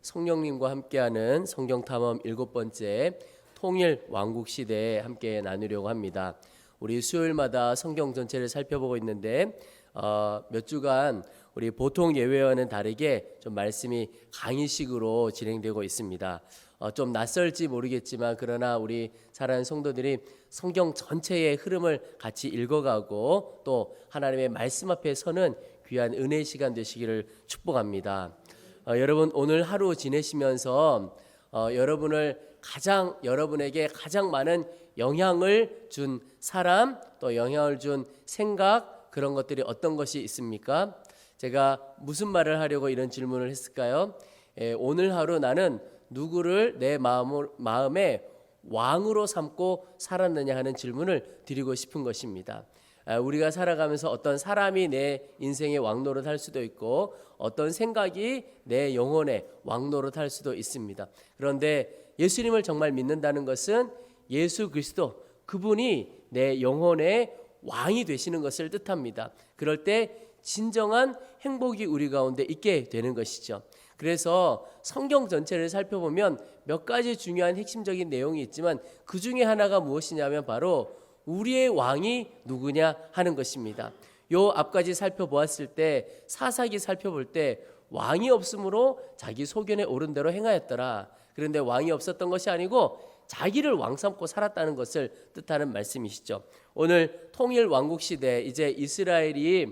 성령님과 함께하는 성경탐험 7번째 통일 왕국 시대에 함께 나누려고 합니다. 우리 수요일마다 성경 전체를 살펴보고 있는데 몇 주간 우리 보통 예외와는 다르게 좀 말씀이 강의식으로 진행되고 있습니다. 좀 낯설지 모르겠지만 그러나 우리 사랑하는 성도들이 성경 전체의 흐름을 같이 읽어가고 또 하나님의 말씀 앞에 서는 귀한 은혜의 시간 되시기를 축복합니다. 여러분 오늘 하루 지내시면서 여러분에게 가장 많은 영향을 준 사람 또 영향을 준 생각 그런 것들이 어떤 것이 있습니까? 제가 무슨 말을 하려고 이런 질문을 했을까요? 오늘 하루 나는 누구를 내 마음에 왕으로 삼고 살았느냐 하는 질문을 드리고 싶은 것입니다. 우리가 살아가면서 어떤 사람이 내 인생의 왕노릇 할 수도 있고 어떤 생각이 내 영혼의 왕노릇 할 수도 있습니다. 그런데 예수님을 정말 믿는다는 것은 예수 그리스도 그분이 내 영혼의 왕이 되시는 것을 뜻합니다. 그럴 때 진정한 행복이 우리 가운데 있게 되는 것이죠. 그래서 성경 전체를 살펴보면 몇 가지 중요한 핵심적인 내용이 있지만 그 중에 하나가 무엇이냐면 바로 우리의 왕이 누구냐 하는 것입니다. 요 앞까지 살펴보았을 때 사사기 살펴볼 때 왕이 없으므로 자기 소견에 오른 대로 행하였더라. 그런데 왕이 없었던 것이 아니고 자기를 왕 삼고 살았다는 것을 뜻하는 말씀이시죠. 오늘 통일 왕국 시대 이제 이스라엘이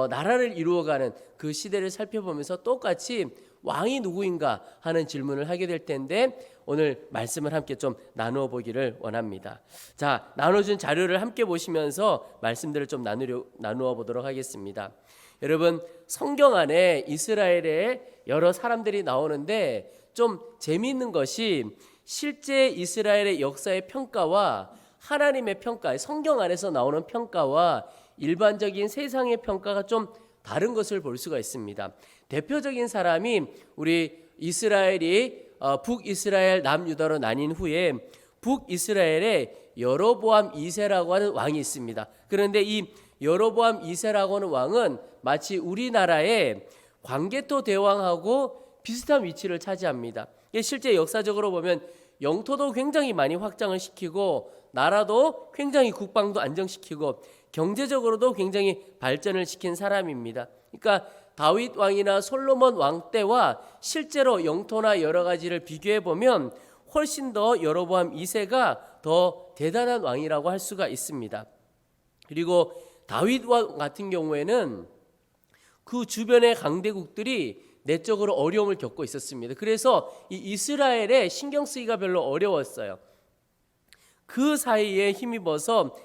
나라를 이루어가는 그 시대를 살펴보면서 똑같이 왕이 누구인가 하는 질문을 하게 될 텐데 오늘 말씀을 함께 좀 나누어 보기를 원합니다. 자, 나눠준 자료를 함께 보시면서 말씀들을 좀 나누어 보도록 하겠습니다. 여러분 성경 안에 이스라엘의 여러 사람들이 나오는데 좀 재미있는 것이 실제 이스라엘의 역사의 평가와 하나님의 평가, 성경 안에서 나오는 평가와 일반적인 세상의 평가가 좀 다른 것을 볼 수가 있습니다. 대표적인 사람이 우리 이스라엘이 북이스라엘 남유다로 나뉜 후에 북이스라엘에 여로보암 2세라고 하는 왕이 있습니다. 그런데 이 여로보암 2세라고 하는 왕은 마치 우리나라의 광개토 대왕하고 비슷한 위치를 차지합니다. 실제 역사적으로 보면 영토도 굉장히 많이 확장을 시키고 나라도 굉장히 국방도 안정시키고 경제적으로도 굉장히 발전을 시킨 사람입니다. 그러니까 다윗 왕이나 솔로몬 왕 때와 실제로 영토나 여러 가지를 비교해 보면 훨씬 더 여로보암 2세가 더 대단한 왕이라고 할 수가 있습니다. 그리고 다윗 왕 같은 경우에는 그 주변의 강대국들이 내적으로 어려움을 겪고 있었습니다. 그래서 이 이스라엘에 신경 쓰기가 별로 어려웠어요. 그 사이에 힘입어서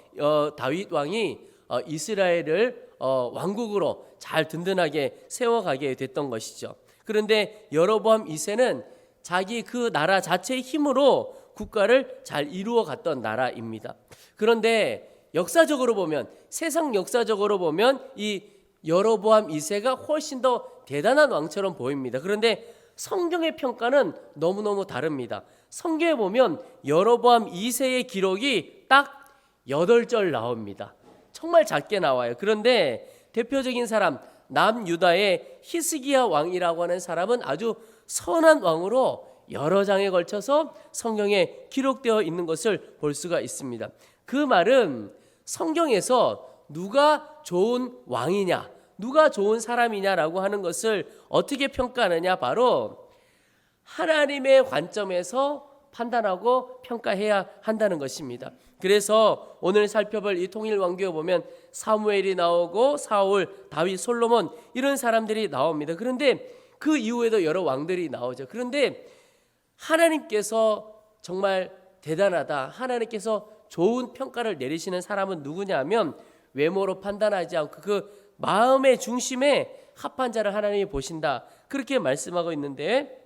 다윗 왕이 이스라엘을 왕국으로 잘 든든하게 세워가게 됐던 것이죠. 그런데 여로보암 2세는 자기 그 나라 자체의 힘으로 국가를 잘 이루어갔던 나라입니다. 그런데 역사적으로 보면 세상 역사적으로 보면 이 여로보암 2세가 훨씬 더 대단한 왕처럼 보입니다. 그런데 성경의 평가는 너무너무 다릅니다. 성경에 보면 여로보암 2세의 기록이 딱 8절 나옵니다. 정말 작게 나와요. 그런데 대표적인 사람 남유다의 히스기야 왕이라고 하는 사람은 아주 선한 왕으로 여러 장에 걸쳐서 성경에 기록되어 있는 것을 볼 수가 있습니다. 그 말은 성경에서 누가 좋은 왕이냐 누가 좋은 사람이냐라고 하는 것을 어떻게 평가하느냐 바로 하나님의 관점에서 판단하고 평가해야 한다는 것입니다. 그래서 오늘 살펴볼 이 통일왕국에 보면 사무엘이 나오고 사울, 다윗, 솔로몬 이런 사람들이 나옵니다. 그런데 그 이후에도 여러 왕들이 나오죠. 그런데 하나님께서 정말 대단하다, 하나님께서 좋은 평가를 내리시는 사람은 누구냐면 외모로 판단하지 않고 그 마음의 중심에 합한 자를 하나님이 보신다 그렇게 말씀하고 있는데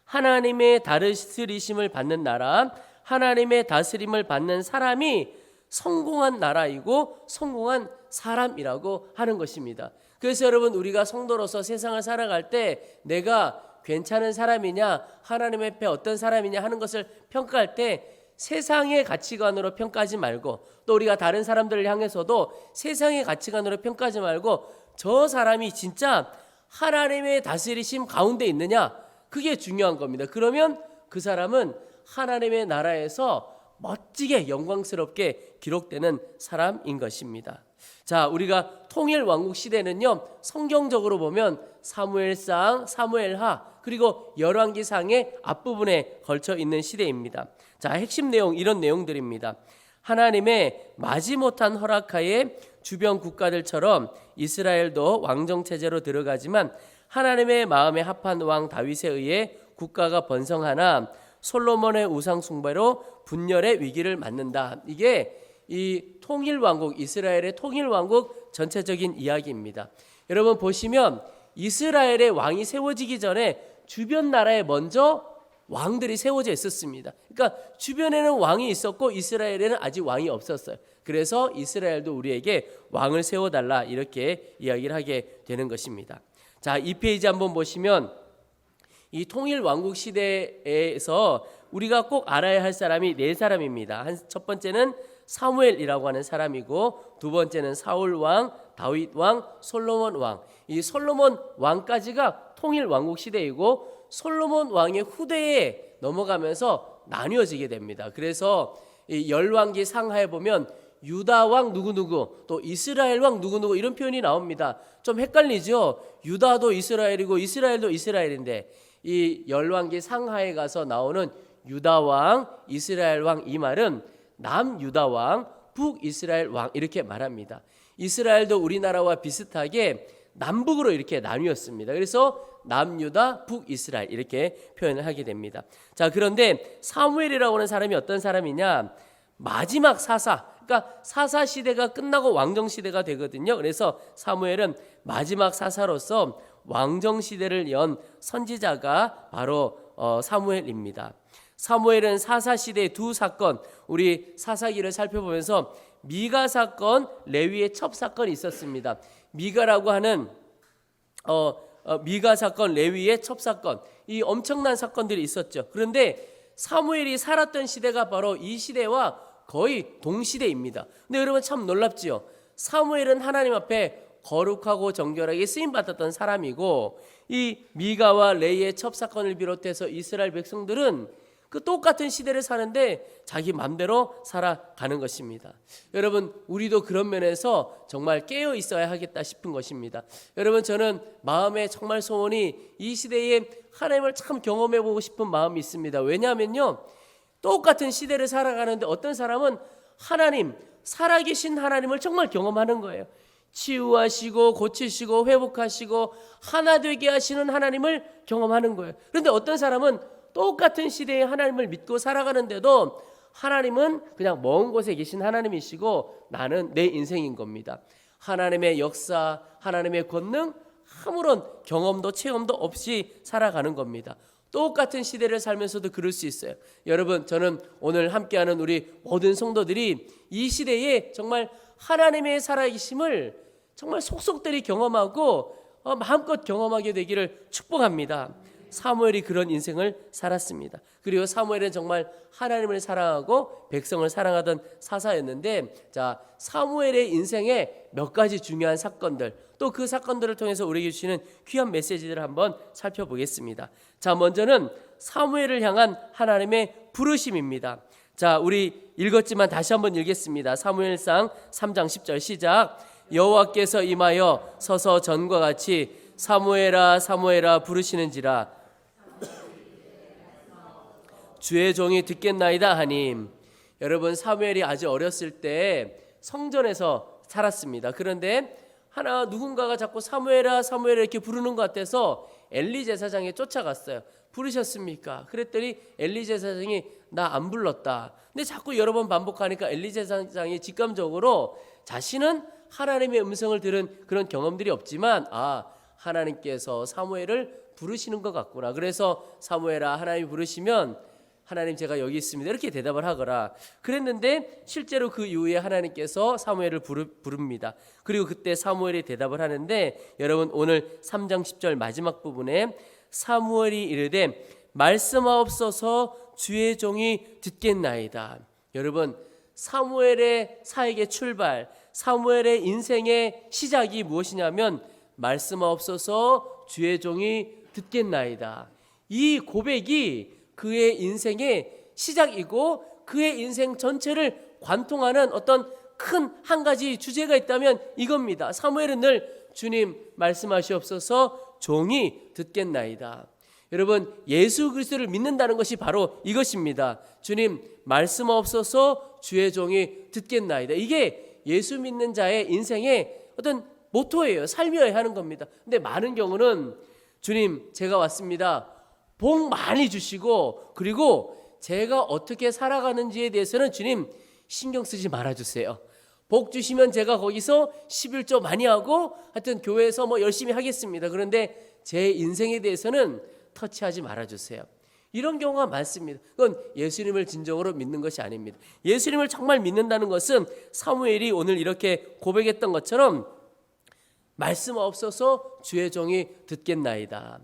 하나님의 다스리심을 받는 나라 하나님의 다스림을 받는 사람이 성공한 나라이고 성공한 사람이라고 하는 것입니다. 그래서 여러분 우리가 성도로서 세상을 살아갈 때 내가 괜찮은 사람이냐 하나님 앞에 어떤 사람이냐 하는 것을 평가할 때 세상의 가치관으로 평가하지 말고 또 우리가 다른 사람들을 향해서도 세상의 가치관으로 평가하지 말고 저 사람이 진짜 하나님의 다스리심 가운데 있느냐 그게 중요한 겁니다. 그러면 그 사람은 하나님의 나라에서 멋지게 영광스럽게 기록되는 사람인 것입니다. 자, 우리가 통일 왕국 시대는요, 성경적으로 보면 사무엘상, 사무엘하, 그리고 열왕기상의 앞부분에 걸쳐 있는 시대입니다. 자, 핵심 내용 이런 내용들입니다. 하나님의 마지못한 허락하에 주변 국가들처럼 이스라엘도 왕정 체제로 들어가지만 하나님의 마음에 합한 왕 다윗에 의해 국가가 번성하나 솔로몬의 우상 숭배로 분열의 위기를 맞는다. 이게 이 통일왕국, 이스라엘의 통일왕국 전체적인 이야기입니다. 여러분 보시면 이스라엘의 왕이 세워지기 전에 주변 나라에 먼저 왕들이 세워져 있었습니다. 그러니까 주변에는 왕이 있었고 이스라엘에는 아직 왕이 없었어요. 그래서 이스라엘도 우리에게 왕을 세워달라 이렇게 이야기를 하게 되는 것입니다. 자, 이 페이지 한번 보시면 이 통일왕국 시대에서 우리가 꼭 알아야 할 사람이 네 사람입니다. 첫 번째는 사무엘이라고 하는 사람이고, 두 번째는 사울 왕, 다윗 왕, 솔로몬 왕. 이 솔로몬 왕까지가 통일왕국 시대이고 솔로몬 왕의 후대에 넘어가면서 나뉘어지게 됩니다. 그래서 이 열왕기 상하에 보면 유다 왕 누구누구, 또 이스라엘 왕 누구누구 이런 표현이 나옵니다. 좀 헷갈리죠? 유다도 이스라엘이고 이스라엘도 이스라엘인데 이 열왕기 상하에 가서 나오는 유다 왕, 이스라엘 왕 이 말은 남유다 왕, 북이스라엘 왕 이렇게 말합니다. 이스라엘도 우리나라와 비슷하게 남북으로 이렇게 나뉘었습니다. 그래서 남유다, 북이스라엘 이렇게 표현을 하게 됩니다. 자, 그런데 사무엘이라고 하는 사람이 어떤 사람이냐? 마지막 사사, 그러니까 사사 시대가 끝나고 왕정 시대가 되거든요. 그래서 사무엘은 마지막 사사로서 왕정 시대를 연 선지자가 바로 사무엘입니다. 사무엘은 사사 시대의 두 사건, 우리 사사기를 살펴보면서 미가 사건, 레위의 첩 사건이 있었습니다. 미가라고 하는 미가 사건, 레위의 첩 사건, 이 엄청난 사건들이 있었죠. 그런데 사무엘이 살았던 시대가 바로 이 시대와 거의 동시대입니다. 근데 여러분 참 놀랍지요. 사무엘은 하나님 앞에 거룩하고 정결하게 쓰임 받았던 사람이고, 이 미가와 레위의 첩 사건을 비롯해서 이스라엘 백성들은 그 똑같은 시대를 사는데 자기 맘대로 살아가는 것입니다. 여러분, 우리도 그런 면에서 정말 깨어 있어야 하겠다 싶은 것입니다. 여러분, 저는 마음에 정말 소원이 이 시대에 하나님을 참 경험해 보고 싶은 마음이 있습니다. 왜냐하면요, 똑같은 시대를 살아가는데 어떤 사람은 하나님, 살아계신 하나님을 정말 경험하는 거예요. 치유하시고 고치시고 회복하시고 하나 되게 하시는 하나님을 경험하는 거예요. 그런데 어떤 사람은 똑같은 시대에 하나님을 믿고 살아가는데도 하나님은 그냥 먼 곳에 계신 하나님이시고 나는 내 인생인 겁니다. 하나님의 역사, 하나님의 권능 아무런 경험도 체험도 없이 살아가는 겁니다. 똑같은 시대를 살면서도 그럴 수 있어요. 여러분, 저는 오늘 함께하는 우리 모든 성도들이 이 시대에 정말 하나님의 살아계심을 정말 속속들이 경험하고 마음껏 경험하게 되기를 축복합니다. 사무엘이 그런 인생을 살았습니다. 그리고 사무엘은 정말 하나님을 사랑하고 백성을 사랑하던 사사였는데, 자, 사무엘의 인생에 몇 가지 중요한 사건들, 또 그 사건들을 통해서 우리에게 주시는 귀한 메시지들을 한번 살펴보겠습니다. 자, 먼저는 사무엘을 향한 하나님의 부르심입니다. 자, 우리 읽었지만 다시 한번 읽겠습니다. 사무엘상 3장 10절 시작. 여호와께서 임하여 서서 전과 같이 사무엘아 사무엘아 부르시는지라 주의 종이 듣겠나이다 하니. 여러분, 사무엘이 아주 어렸을 때 성전에서 살았습니다. 그런데 누군가가 자꾸 사무엘아 사무엘아 이렇게 부르는 것 같아서 엘리 제사장이 쫓아갔어요. 부르셨습니까? 그랬더니 엘리 제사장이 나 안 불렀다. 근데 자꾸 여러 번 반복하니까 엘리 제사장이 직감적으로 자신은 하나님의 음성을 들은 그런 경험들이 없지만 하나님께서 사무엘을 부르시는 것 같구나. 그래서 사무엘아 하나님이 부르시면 하나님 제가 여기 있습니다 이렇게 대답을 하거라. 그랬는데 실제로 그 이후에 하나님께서 사무엘을 부릅니다. 그리고 그때 사무엘이 대답을 하는데, 여러분 오늘 3장 10절 마지막 부분에 사무엘이 이르되 말씀하옵소서 주의 종이 듣겠나이다. 여러분, 사무엘의 사역의 출발, 사무엘의 인생의 시작이 무엇이냐면 말씀하옵소서 주의 종이 듣겠나이다. 이 고백이 그의 인생의 시작이고 그의 인생 전체를 관통하는 어떤 큰 한 가지 주제가 있다면 이겁니다. 사무엘은 늘 주님 말씀하시옵소서 종이 듣겠나이다. 여러분, 예수 그리스도를 믿는다는 것이 바로 이것입니다. 주님 말씀하옵소서 주의 종이 듣겠나이다. 이게 예수 믿는 자의 인생의 어떤 모토예요. 삶이어야 하는 겁니다. 근데 많은 경우는 주님 제가 왔습니다. 복 많이 주시고 그리고 제가 어떻게 살아가는지에 대해서는 주님 신경 쓰지 말아주세요. 복 주시면 제가 거기서 11조 많이 하고 하여튼 교회에서 뭐 열심히 하겠습니다. 그런데 제 인생에 대해서는 터치하지 말아주세요. 이런 경우가 많습니다. 그건 예수님을 진정으로 믿는 것이 아닙니다. 예수님을 정말 믿는다는 것은 사무엘이 오늘 이렇게 고백했던 것처럼 말씀하옵소서 주의 종이 듣겠나이다.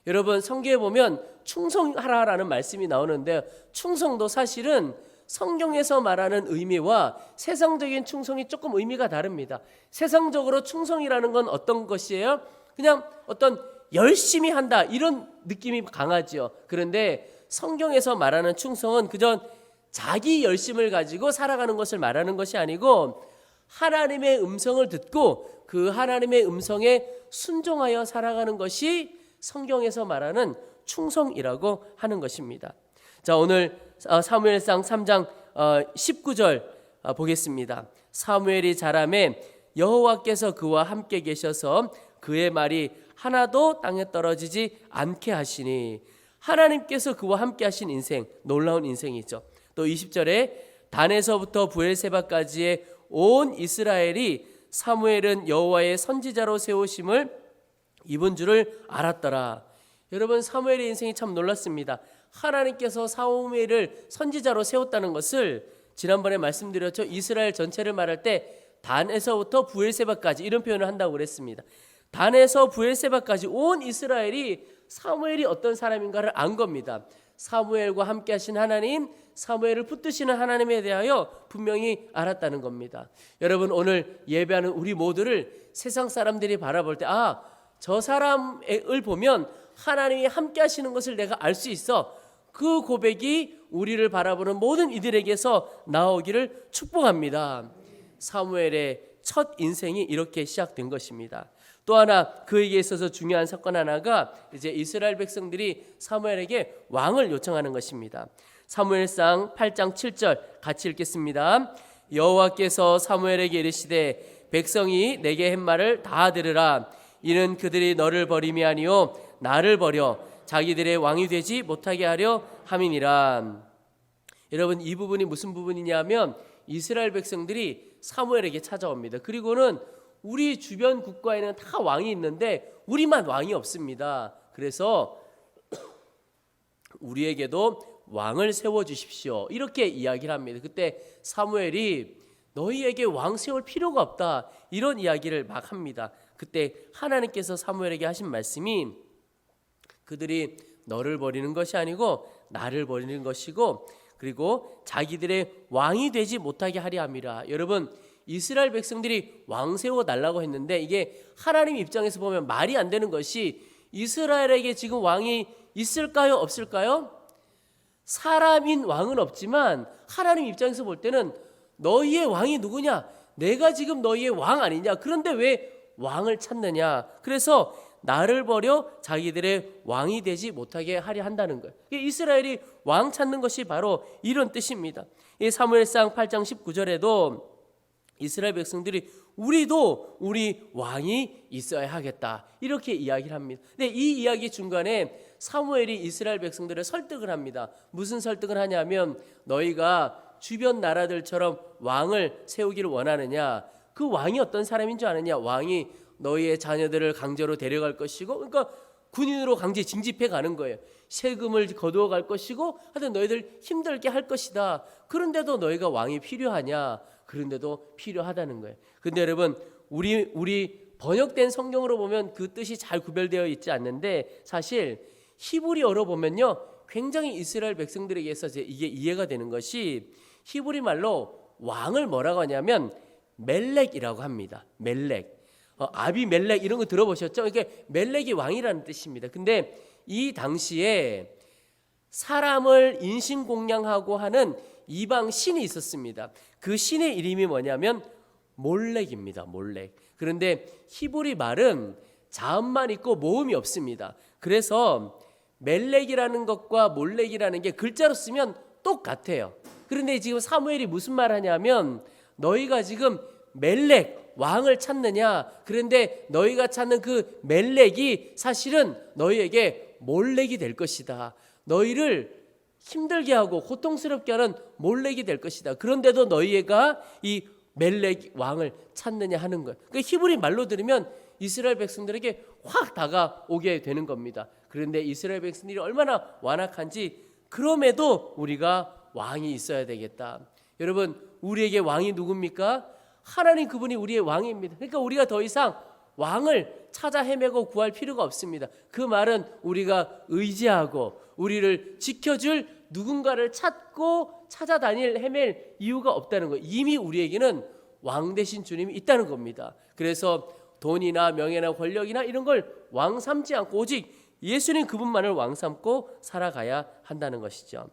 여러분, 성경에 보면 충성하라라는 말씀이 나오는데 충성도 사실은 성경에서 말하는 의미와 세상적인 충성이 조금 의미가 다릅니다. 세상적으로 충성이라는 건 어떤 것이에요? 그냥 어떤 열심히 한다 이런 느낌이 강하죠. 그런데 성경에서 말하는 충성은 그저 자기 열심을 가지고 살아가는 것을 말하는 것이 아니고 하나님의 음성을 듣고 그 하나님의 음성에 순종하여 살아가는 것이 성경에서 말하는 충성이라고 하는 것입니다. 자, 오늘 사무엘상 3장 19절 보겠습니다. 사무엘이 자라매 여호와께서 그와 함께 계셔서 그의 말이 하나도 땅에 떨어지지 않게 하시니 하나님께서 그와 함께 하신 인생, 놀라운 인생이죠. 또 20절에 단에서부터 브엘세바까지의 온 이스라엘이 사무엘은 여호와의 선지자로 세우심을 입은 줄을 알았더라. 여러분, 사무엘의 인생이 참 놀랐습니다. 하나님께서 사무엘을 선지자로 세웠다는 것을 지난번에 말씀드렸죠. 이스라엘 전체를 말할 때 단에서부터 브엘세바까지 이런 표현을 한다고 그랬습니다. 단에서 브엘세바까지 온 이스라엘이 사무엘이 어떤 사람인가를 안 겁니다. 사무엘과 함께 하신 하나님, 사무엘을 붙드시는 하나님에 대하여 분명히 알았다는 겁니다. 여러분, 오늘 예배하는 우리 모두를 세상 사람들이 바라볼 때 저 사람을 보면 하나님이 함께 하시는 것을 내가 알 수 있어. 그 고백이 우리를 바라보는 모든 이들에게서 나오기를 축복합니다. 사무엘의 첫 인생이 이렇게 시작된 것입니다. 또 하나 그에게 있어서 중요한 사건 하나가 이제 이스라엘 백성들이 사무엘에게 왕을 요청하는 것입니다. 사무엘상 8장 7절 같이 읽겠습니다. 여호와께서 사무엘에게 이르시되 백성이 내게 한 말을 다 들으라. 이는 그들이 너를 버림이 아니요 나를 버려 자기들의 왕이 되지 못하게 하려 함이니라. 여러분, 이 부분이 무슨 부분이냐면 이스라엘 백성들이 사무엘에게 찾아옵니다. 그리고는 우리 주변 국가에는 다 왕이 있는데 우리만 왕이 없습니다. 그래서 우리에게도 왕을 세워주십시오. 이렇게 이야기를 합니다. 그때 사무엘이 너희에게 왕 세울 필요가 없다 이런 이야기를 막 합니다. 그때 하나님께서 사무엘에게 하신 말씀이 그들이 너를 버리는 것이 아니고 나를 버리는 것이고 그리고 자기들의 왕이 되지 못하게 하려 함이라. 여러분, 이스라엘 백성들이 왕 세워달라고 했는데 이게 하나님 입장에서 보면 말이 안 되는 것이 이스라엘에게 지금 왕이 있을까요? 없을까요? 사람인 왕은 없지만 하나님 입장에서 볼 때는 너희의 왕이 누구냐? 내가 지금 너희의 왕 아니냐? 그런데 왜 왕을 찾느냐? 그래서 나를 버려 자기들의 왕이 되지 못하게 하려 한다는 거예요. 이스라엘이 왕 찾는 것이 바로 이런 뜻입니다. 이 사무엘상 8장 19절에도 이스라엘 백성들이 우리도 우리 왕이 있어야 하겠다 이렇게 이야기를 합니다. 근데 이 이야기 중간에 사무엘이 이스라엘 백성들을 설득을 합니다. 무슨 설득을 하냐면 너희가 주변 나라들처럼 왕을 세우기를 원하느냐? 그 왕이 어떤 사람인 줄 아느냐? 왕이 너희의 자녀들을 강제로 데려갈 것이고 그러니까 군인으로 강제 징집해 가는 거예요. 세금을 거두어 갈 것이고 하여튼 너희들 힘들게 할 것이다. 그런데도 너희가 왕이 필요하냐? 그런데도 필요하다는 거예요. 근데 여러분, 우리 번역된 성경으로 보면 그 뜻이 잘 구별되어 있지 않는데 사실 히브리어로 보면요 굉장히 이스라엘 백성들에게서 이게 이해가 되는 것이 히브리 말로 왕을 뭐라고 하냐면 멜렉이라고 합니다. 멜렉, 아비멜렉 이런 거 들어보셨죠? 이게 멜렉이 왕이라는 뜻입니다. 근데 이 당시에 사람을 인신공양하고 하는 이방 신이 있었습니다. 그 신의 이름이 뭐냐면 몰렉입니다. 몰렉. 그런데 히브리 말은 자음만 있고 모음이 없습니다. 그래서 멜렉이라는 것과 몰렉이라는 게 글자로 쓰면 똑같아요. 그런데 지금 사무엘이 무슨 말 하냐면 너희가 지금 멜렉 왕을 찾느냐? 그런데 너희가 찾는 그 멜렉이 사실은 너희에게 몰렉이 될 것이다. 너희를 힘들게 하고 고통스럽게 하는 몰렉이 될 것이다. 그런데도 너희가 이 멜렉 왕을 찾느냐 하는 거예요. 그 히브리 말로 들으면 이스라엘 백성들에게 확 다가오게 되는 겁니다. 그런데 이스라엘 백성들이 얼마나 완악한지 그럼에도 우리가 왕이 있어야 되겠다. 여러분, 우리에게 왕이 누굽니까? 하나님, 그분이 우리의 왕입니다. 그러니까 우리가 더 이상 왕을 찾아 헤매고 구할 필요가 없습니다. 그 말은 우리가 의지하고 우리를 지켜줄 누군가를 찾고 찾아다닐 헤맬 이유가 없다는 거예요. 이미 우리에게는 왕 되신 주님이 있다는 겁니다. 그래서 돈이나 명예나 권력이나 이런 걸 왕 삼지 않고 오직 예수님 그분만을 왕 삼고 살아가야 한다는 것이죠.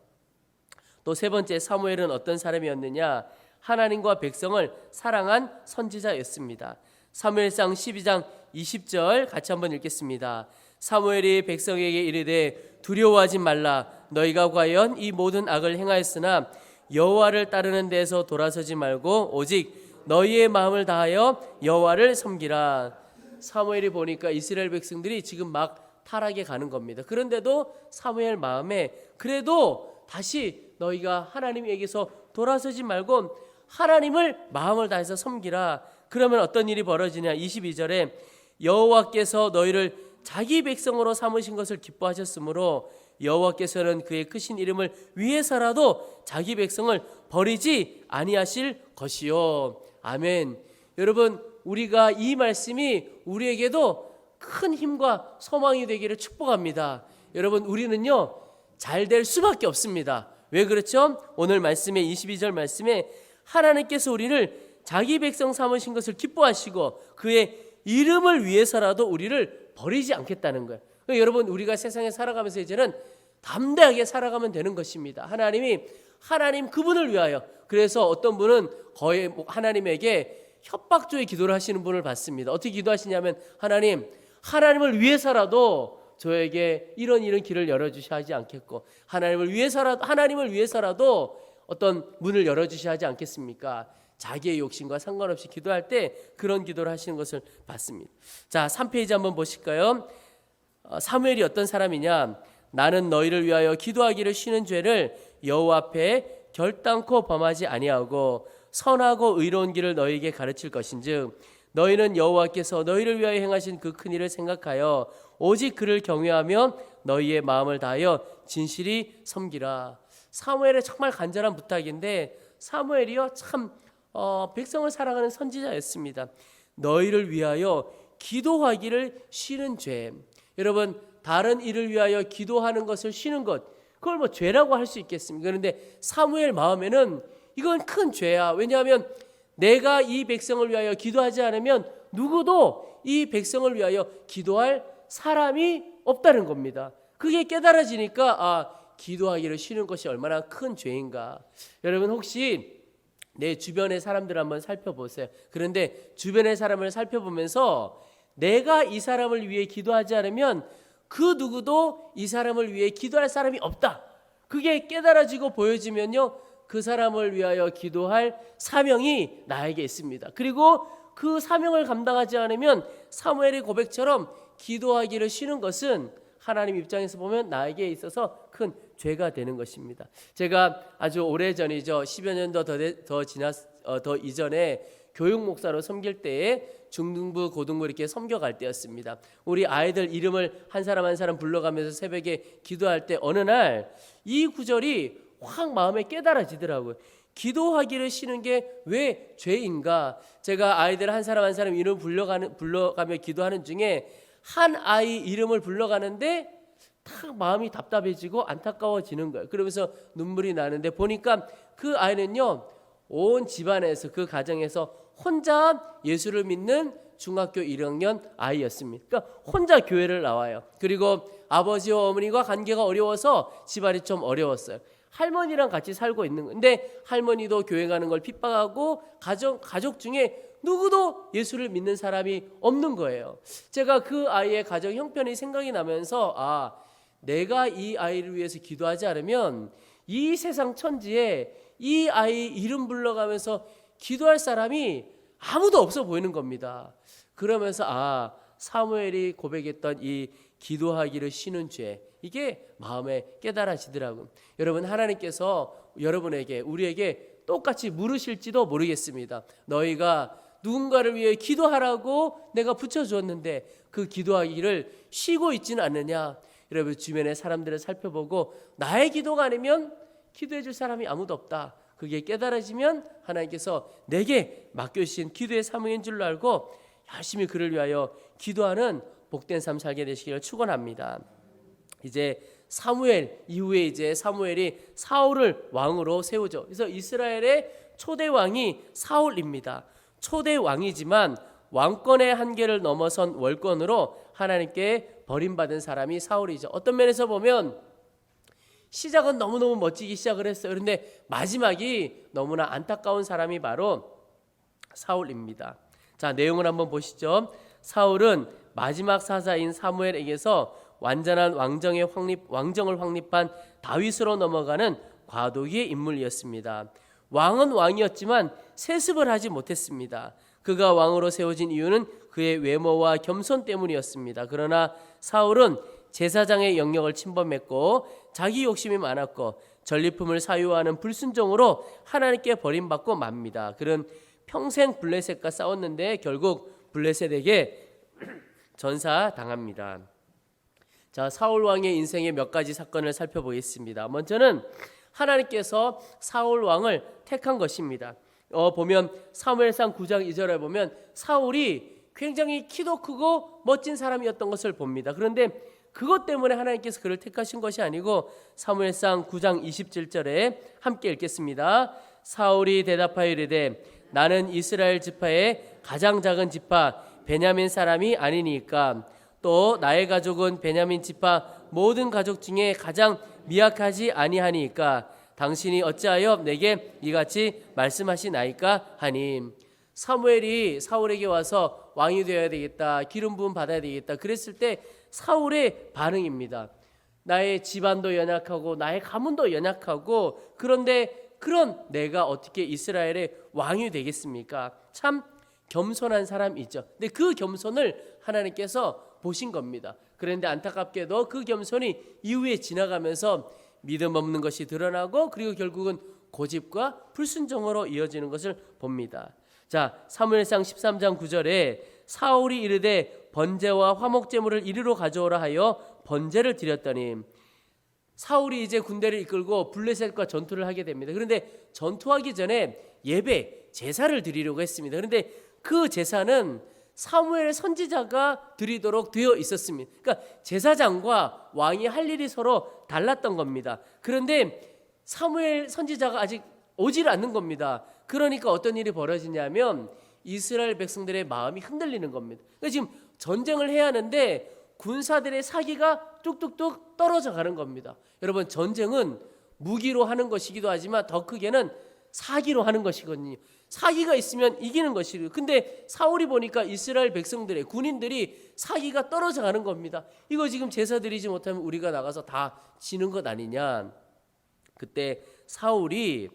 또 세 번째, 사무엘은 어떤 사람이었느냐? 하나님과 백성을 사랑한 선지자였습니다. 사무엘상 12장 20절 같이 한번 읽겠습니다. 사무엘이 백성에게 이르되 두려워하지 말라. 너희가 과연 이 모든 악을 행하였으나 여호와를 따르는 데에서 돌아서지 말고 오직 너희의 마음을 다하여 여호와를 섬기라. 사무엘이 보니까 이스라엘 백성들이 지금 막 타락해 가는 겁니다. 그런데도 사무엘 마음에 그래도 다시 너희가 하나님에게서 돌아서지 말고 하나님을 마음을 다해서 섬기라. 그러면 어떤 일이 벌어지냐? 22절에 여호와께서 너희를 자기 백성으로 삼으신 것을 기뻐하셨으므로 여호와께서는 그의 크신 이름을 위해서라도 자기 백성을 버리지 아니하실 것이요. 아멘. 여러분, 우리가 이 말씀이 우리에게도 큰 힘과 소망이 되기를 축복합니다. 여러분, 우리는요 잘 될 수밖에 없습니다. 왜 그렇죠? 오늘 말씀에 22절 말씀에 하나님께서 우리를 자기 백성 삼으신 것을 기뻐하시고 그의 이름을 위해서라도 우리를 버리지 않겠다는 거예요. 그러니까 여러분, 우리가 세상에 살아가면서 이제는 담대하게 살아가면 되는 것입니다. 하나님 그분을 위하여. 그래서 어떤 분은 거의 하나님에게 협박조의 기도를 하시는 분을 봤습니다. 어떻게 기도하시냐면 하나님을 위해서라도 저에게 이런 길을 열어주셔야 하지 않겠고 하나님을 위해서라도 어떤 문을 열어주셔야 하지 않겠습니까? 자기의 욕심과 상관없이 기도할 때 그런 기도를 하시는 것을 봤습니다. 자, 3페이지 한번 보실까요? 사무엘이 어떤 사람이냐? 나는 너희를 위하여 기도하기를 쉬는 죄를 여호와 앞에 결단코 범하지 아니하고 선하고 의로운 길을 너희에게 가르칠 것인즉 너희는 여호와께서 너희를 위하여 행하신 그 큰 일을 생각하여 오직 그를 경외하며 너희의 마음을 다하여 진실이 섬기라. 사무엘의 정말 간절한 부탁인데 사무엘이요 참 백성을 사랑하는 선지자였습니다. 너희를 위하여 기도하기를 쉬는 죄. 여러분, 다른 일을 위하여 기도하는 것을 쉬는 것, 그걸 뭐 죄라고 할 수 있겠습니까? 그런데 사무엘 마음에는 이건 큰 죄야. 왜냐하면 내가 이 백성을 위하여 기도하지 않으면 누구도 이 백성을 위하여 기도할 사람이 없다는 겁니다. 그게 깨달아지니까 기도하기를 쉬는 것이 얼마나 큰 죄인가. 여러분, 혹시 내 주변의 사람들 한번 살펴보세요. 그런데 주변의 사람을 살펴보면서 내가 이 사람을 위해 기도하지 않으면 그 누구도 이 사람을 위해 기도할 사람이 없다. 그게 깨달아지고 보여지면요, 그 사람을 위하여 기도할 사명이 나에게 있습니다. 그리고 그 사명을 감당하지 않으면 사무엘의 고백처럼 기도하기를 쉬는 것은 하나님 입장에서 보면 나에게 있어서 큰 죄가 되는 것입니다. 제가 아주 오래전이죠. 10여 년도 더 이전에 교육 목사로 섬길 때에 중등부, 고등부 이렇게 섬겨갈 때였습니다. 우리 아이들 이름을 한 사람 한 사람 불러가면서 새벽에 기도할 때 어느 날 이 구절이 확 마음에 깨달아지더라고요. 기도하기를 쉬는 게 왜 죄인가? 제가 아이들 한 사람 한 사람 이름을 불러가며 기도하는 중에 한 아이 이름을 불러가는데 딱 마음이 답답해지고 안타까워지는 거예요. 그러면서 눈물이 나는데 보니까 그 아이는요, 온 집안에서 그 가정에서 혼자 예수를 믿는 중학교 1학년 아이였습니다. 그러니까 혼자 교회를 나와요. 그리고 아버지와 어머니가 관계가 어려워서 집안이 좀 어려웠어요. 할머니랑 같이 살고 있는 건데 할머니도 교회 가는 걸 핍박하고 가족 중에 누구도 예수를 믿는 사람이 없는 거예요. 제가 그 아이의 가정 형편이 생각이 나면서 내가 이 아이를 위해서 기도하지 않으면 이 세상 천지에 이 아이 이름 불러가면서 기도할 사람이 아무도 없어 보이는 겁니다. 그러면서 사무엘이 고백했던 이 기도하기를 쉬는 죄, 이게 마음에 깨달아지더라고요. 여러분, 하나님께서 여러분에게, 우리에게 똑같이 물으실지도 모르겠습니다. 너희가 누군가를 위해 기도하라고 내가 붙여주었는데 그 기도하기를 쉬고 있지는 않느냐. 여러분, 주변의 사람들을 살펴보고 나의 기도가 아니면 기도해 줄 사람이 아무도 없다. 그게 깨달아지면 하나님께서 내게 맡겨주신 기도의 사명인 줄로 알고 열심히 그를 위하여 기도하는 복된 삶 살게 되시기를 축원합니다. 이제 사무엘 이후에 이제 사무엘이 사울을 왕으로 세우죠. 그래서 이스라엘의 초대 왕이 사울입니다. 초대 왕이지만 왕권의 한계를 넘어선 월권으로 하나님께 버림받은 사람이 사울이죠. 어떤 면에서 보면 시작은 너무너무 멋지게 시작을 했어요. 그런데 마지막이 너무나 안타까운 사람이 바로 사울입니다. 자, 내용을 한번 보시죠. 사울은 마지막 사사인 사무엘에게서 완전한 왕정을 확립한 다윗으로 넘어가는 과도기의 인물이었습니다. 왕은 왕이었지만 세습을 하지 못했습니다. 그가 왕으로 세워진 이유는 그의 외모와 겸손 때문이었습니다. 그러나 사울은 제사장의 영역을 침범했고 자기 욕심이 많았고 전리품을 사유하는 불순종으로 하나님께 버림받고 맙니다. 그는 평생 블레셋과 싸웠는데 결국 블레셋에게 전사당합니다. 자, 사울 왕의 인생의 몇 가지 사건을 살펴보겠습니다. 먼저는 하나님께서 사울 왕을 택한 것입니다. 보면 사무엘상 9장 2절에 보면 사울이 굉장히 키도 크고 멋진 사람이었던 것을 봅니다. 그런데 그것 때문에 하나님께서 그를 택하신 것이 아니고 사무엘상 9장 27절에 함께 읽겠습니다. 사울이 대답하여 이르되 나는 이스라엘 지파의 가장 작은 지파 베냐민 사람이 아니니까 또 나의 가족은 베냐민 지파 모든 가족 중에 가장 미약하지 아니하니까 당신이 어찌하여 내게 이같이 말씀하시나이까 하니 사무엘이 사울에게 와서 왕이 되어야 되겠다, 기름 부음 받아야 되겠다 그랬을 때 사울의 반응입니다. 나의 집안도 연약하고 나의 가문도 연약하고 그런데 그런 내가 어떻게 이스라엘의 왕이 되겠습니까? 참 겸손한 사람이죠. 근데 그 겸손을 하나님께서 보신 겁니다. 그런데 안타깝게도 그 겸손이 이후에 지나가면서 믿음 없는 것이 드러나고 그리고 결국은 고집과 불순종으로 이어지는 것을 봅니다. 자, 사무엘상 13장 9절에 사울이 이르되 번제와 화목제물을 이리로 가져오라 하여 번제를 드렸더니 사울이 이제 군대를 이끌고 블레셋과 전투를 하게 됩니다. 그런데 전투하기 전에 예배, 제사를 드리려고 했습니다. 그런데 그 제사는 사무엘 선지자가 드리도록 되어 있었습니다. 그러니까 제사장과 왕이 할 일이 서로 달랐던 겁니다. 그런데 사무엘 선지자가 아직 오질 않는 겁니다. 그러니까 어떤 일이 벌어지냐면 이스라엘 백성들의 마음이 흔들리는 겁니다. 그러니까 지금 전쟁을 해야 하는데 군사들의 사기가 뚝뚝뚝 떨어져 가는 겁니다. 여러분, 전쟁은 무기로 하는 것이기도 하지만 더 크게는 사기로 하는 것이거든요. 사기가 있으면 이기는 것이고요. 근데 사울이 보니까 이스라엘 백성들의 군인들이 사기가 떨어져 가는 겁니다. 이거 지금 제사 드리지 못하면 우리가 나가서 다 지는 것 아니냐. 그때 사울이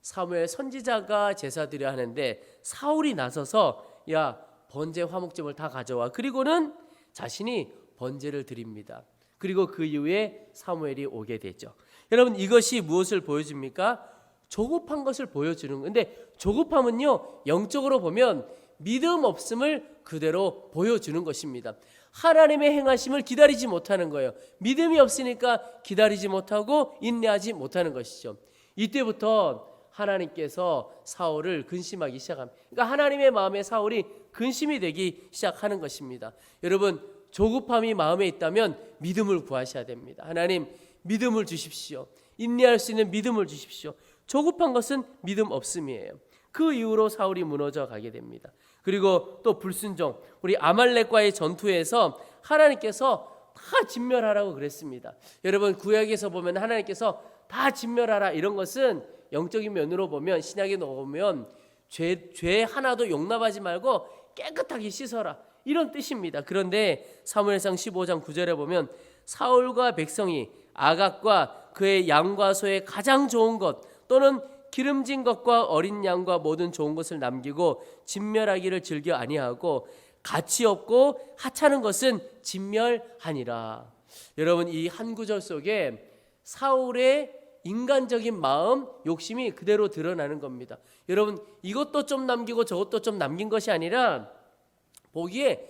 사무엘 선지자가 제사 드려야 하는데 사울이 나서서 야, 번제 화목제물 다 가져와. 그리고는 자신이 번제를 드립니다. 그리고 그 이후에 사무엘이 오게 되죠. 여러분, 이것이 무엇을 보여줍니까? 조급한 것을 보여주는 건데 조급함은요, 영적으로 보면 믿음 없음을 그대로 보여주는 것입니다. 하나님의 행하심을 기다리지 못하는 거예요. 믿음이 없으니까 기다리지 못하고 인내하지 못하는 것이죠. 이때부터 하나님께서 사울을 근심하기 시작합니다. 그러니까 하나님의 마음에 사울이 근심이 되기 시작하는 것입니다. 여러분, 조급함이 마음에 있다면 믿음을 구하셔야 됩니다. 하나님, 믿음을 주십시오. 인내할 수 있는 믿음을 주십시오. 조급한 것은 믿음 없음이에요. 그 이후로 사울이 무너져 가게 됩니다. 그리고 또 불순종, 우리 아말렉과의 전투에서 하나님께서 다 진멸하라고 그랬습니다. 여러분 구약에서 보면 하나님께서 다 진멸하라 이런 것은 영적인 면으로 보면 신약에 넣으면 죄 하나도 용납하지 말고 깨끗하게 씻어라 이런 뜻입니다. 그런데 사무엘상 15장 9절에 보면 사울과 백성이 아각과 그의 양과 소의 가장 좋은 것 또는 기름진 것과 어린 양과 모든 좋은 것을 남기고 진멸하기를 즐겨 아니하고 가치 없고 하찮은 것은 진멸하니라. 여러분 이 한 구절 속에 사울의 인간적인 마음, 욕심이 그대로 드러나는 겁니다. 여러분 이것도 좀 남기고 저것도 좀 남긴 것이 아니라 보기에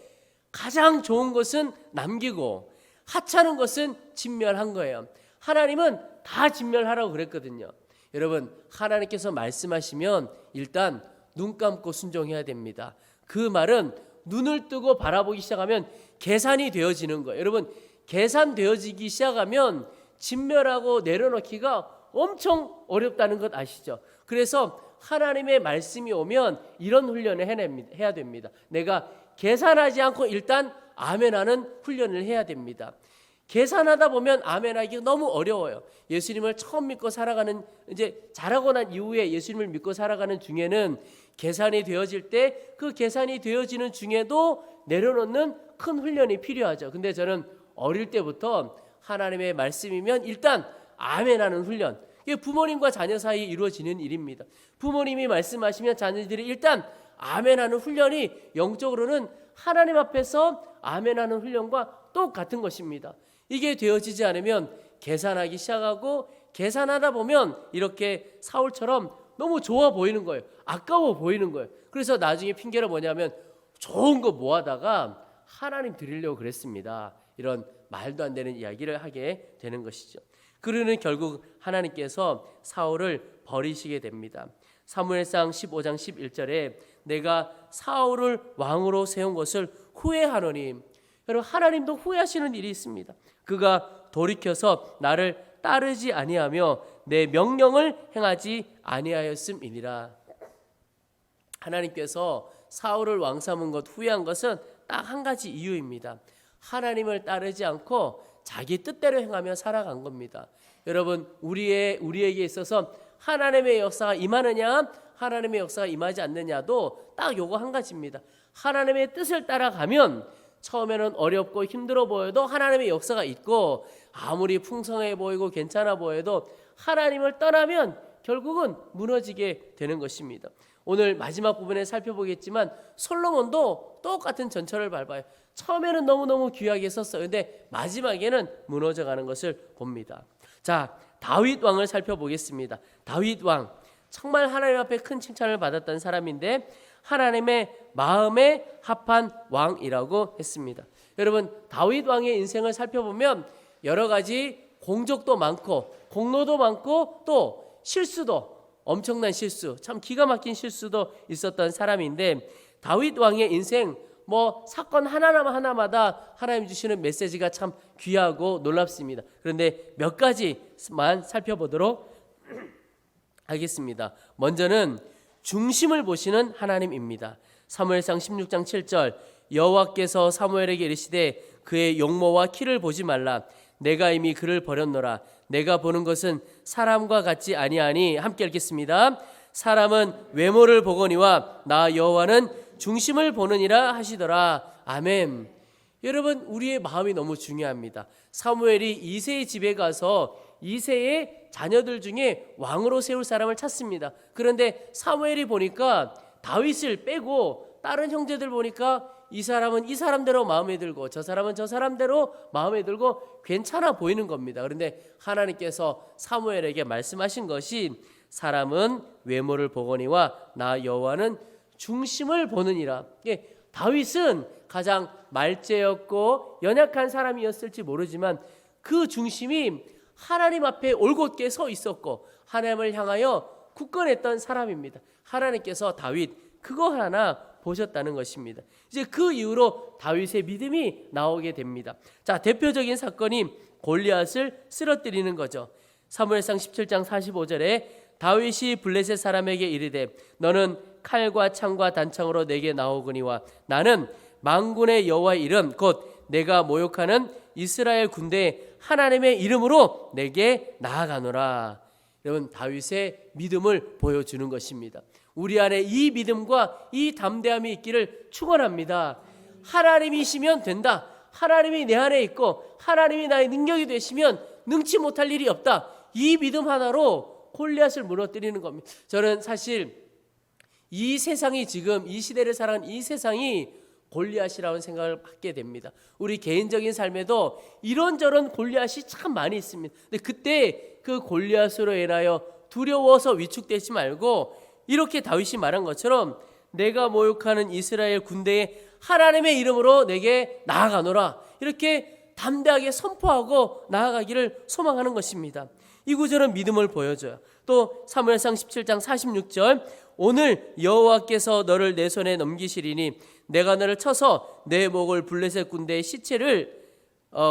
가장 좋은 것은 남기고 하찮은 것은 진멸한 거예요. 하나님은 다 진멸하라고 그랬거든요. 여러분 하나님께서 말씀하시면 일단 눈 감고 순종해야 됩니다. 그 말은 눈을 뜨고 바라보기 시작하면 계산이 되어지는 거예요. 여러분 계산되어지기 시작하면 진멸하고 내려놓기가 엄청 어렵다는 것 아시죠? 그래서 하나님의 말씀이 오면 이런 훈련을 해야 됩니다. 내가 계산하지 않고 일단 아멘하는 훈련을 해야 됩니다. 계산하다 보면 아멘하기 너무 어려워요. 예수님을 처음 믿고 살아가는 이제 자라고 난 이후에 예수님을 믿고 살아가는 중에는 계산이 되어질 때 그 계산이 되어지는 중에도 내려놓는 큰 훈련이 필요하죠. 근데 저는 어릴 때부터 하나님의 말씀이면 일단 아멘하는 훈련. 이게 부모님과 자녀 사이에 이루어지는 일입니다. 부모님이 말씀하시면 자녀들이 일단 아멘하는 훈련이 영적으로는 하나님 앞에서 아멘하는 훈련과 똑같은 것입니다. 이게 되어지지 않으면 계산하기 시작하고 계산하다 보면 이렇게 사울처럼 너무 좋아 보이는 거예요. 아까워 보이는 거예요. 그래서 나중에 핑계가 뭐냐면 좋은 거 모아다가 하나님 드리려고 그랬습니다. 이런 말도 안 되는 이야기를 하게 되는 것이죠. 그러는 결국 하나님께서 사울을 버리시게 됩니다. 사무엘상 15장 11절에 내가 사울을 왕으로 세운 것을 후회하노니, 여러분 하나님도 후회하시는 일이 있습니다. 그가 돌이켜서 나를 따르지 아니하며 내 명령을 행하지 아니하였음이니라. 하나님께서 사울을 왕 삼은 것 후회한 것은 딱 한 가지 이유입니다. 하나님을 따르지 않고 자기 뜻대로 행하며 살아간 겁니다. 여러분 우리에게 있어서 하나님의 역사가 임하느냐 하나님의 역사가 임하지 않느냐도 딱 요거 한 가지입니다. 하나님의 뜻을 따라가면 처음에는 어렵고 힘들어 보여도 하나님의 역사가 있고 아무리 풍성해 보이고 괜찮아 보여도 하나님을 떠나면 결국은 무너지게 되는 것입니다. 오늘 마지막 부분에 살펴보겠지만 솔로몬도 똑같은 전철을 밟아요. 처음에는 너무너무 귀하게 썼어요. 근데 마지막에는 무너져가는 것을 봅니다. 자, 다윗 왕을 살펴보겠습니다. 다윗 왕 정말 하나님 앞에 큰 칭찬을 받았던 사람인데 하나님의 마음에 합한 왕이라고 했습니다. 여러분 다윗 왕의 인생을 살펴보면 여러 가지 공적도 많고 공로도 많고 또 실수도 엄청난 실수, 참 기가 막힌 실수도 있었던 사람인데 다윗 왕의 인생 사건 하나마다 하나님 주시는 메시지가 참 귀하고 놀랍습니다. 그런데 몇 가지만 살펴보도록 하겠습니다. 먼저는 중심을 보시는 하나님입니다. 사무엘상 16장 7절 여호와께서 사무엘에게 이르시되 그의 용모와 키를 보지 말라. 내가 이미 그를 버렸노라. 내가 보는 것은 사람과 같지 아니하니. 함께 읽겠습니다. 사람은 외모를 보거니와 나 여호와는 중심을 보느니라 하시더라. 아멘. 여러분 우리의 마음이 너무 중요합니다. 사무엘이 이새의 집에 가서 이새의 자녀들 중에 왕으로 세울 사람을 찾습니다. 그런데 사무엘이 보니까 다윗을 빼고 다른 형제들 보니까 이 사람은 이 사람대로 마음에 들고 저 사람은 저 사람대로 마음에 들고 괜찮아 보이는 겁니다. 그런데 하나님께서 사무엘에게 말씀하신 것이 사람은 외모를 보거니와 나 여호와는 중심을 보느니라. 다윗은 가장 말재였고 연약한 사람이었을지 모르지만 그 중심이 하나님 앞에 올곧게 서 있었고 하나님을 향하여 굳건했던 사람입니다. 하나님께서 다윗 그거 하나 보셨다는 것입니다. 이제 그 이후로 다윗의 믿음이 나오게 됩니다. 자, 대표적인 사건이 골리앗을 쓰러뜨리는 거죠. 사무엘상 17장 45절에 다윗이 블레셋 사람에게 이르되 너는 칼과 창과 단창으로 내게 나오거니와 나는 만군의 여호와의 이름 곧 내가 모욕하는 이스라엘 군대의 하나님의 이름으로 내게 나아가노라. 여러분, 다윗의 믿음을 보여주는 것입니다. 우리 안에 이 믿음과 이 담대함이 있기를 축원합니다. 하나님이시면 된다. 하나님이 내 안에 있고 하나님이 나의 능력이 되시면 능치 못할 일이 없다. 이 믿음 하나로 골리앗을 무너뜨리는 겁니다. 저는 사실 이 세상이 지금 이 시대를 살아가는 이 세상이 골리앗이라는 생각을 받게 됩니다. 우리 개인적인 삶에도 이런저런 골리앗이 참 많이 있습니다. 근데 그때 그 골리앗으로 인하여 두려워서 위축되지 말고 이렇게 다윗이 말한 것처럼 내가 모욕하는 이스라엘 군대의 하나님의 이름으로 내게 나아가노라. 이렇게 담대하게 선포하고 나아가기를 소망하는 것입니다. 이 구절은 믿음을 보여줘요. 또 사무엘상 17장 46절 오늘 여호와께서 너를 내 손에 넘기시리니 내가 너를 쳐서 내 목을 블레셋 군대의 시체를